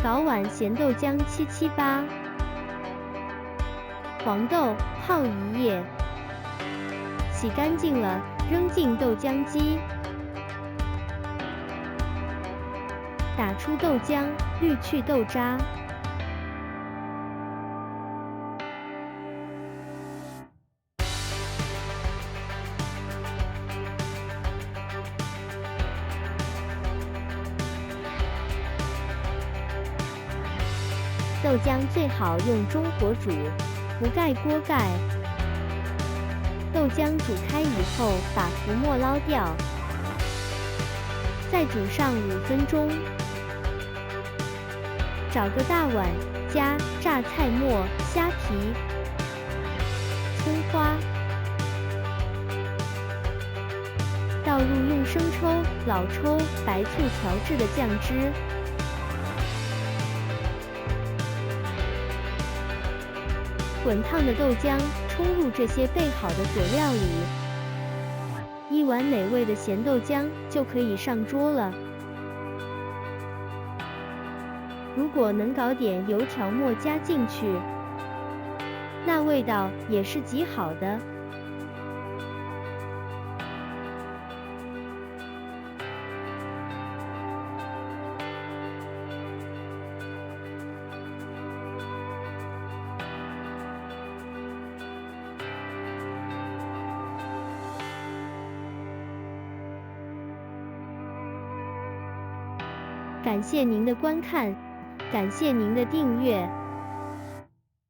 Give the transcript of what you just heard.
搞碗咸豆浆778，黄豆泡1夜，洗干净了，扔进豆浆机，打出豆浆，滤去豆渣。豆浆最好用中火煮，不盖锅盖。豆浆煮开以后，把浮沫捞掉，再煮上5分钟。找个大碗，加榨菜末、虾皮、葱花，倒入用生抽、老抽、白醋调制的酱汁。滚烫的豆浆冲入这些备好的佐料里，一碗美味的咸豆浆就可以上桌了。如果能搞点油条末加进去，那味道也是极好的。感谢您的观看，感谢您的订阅。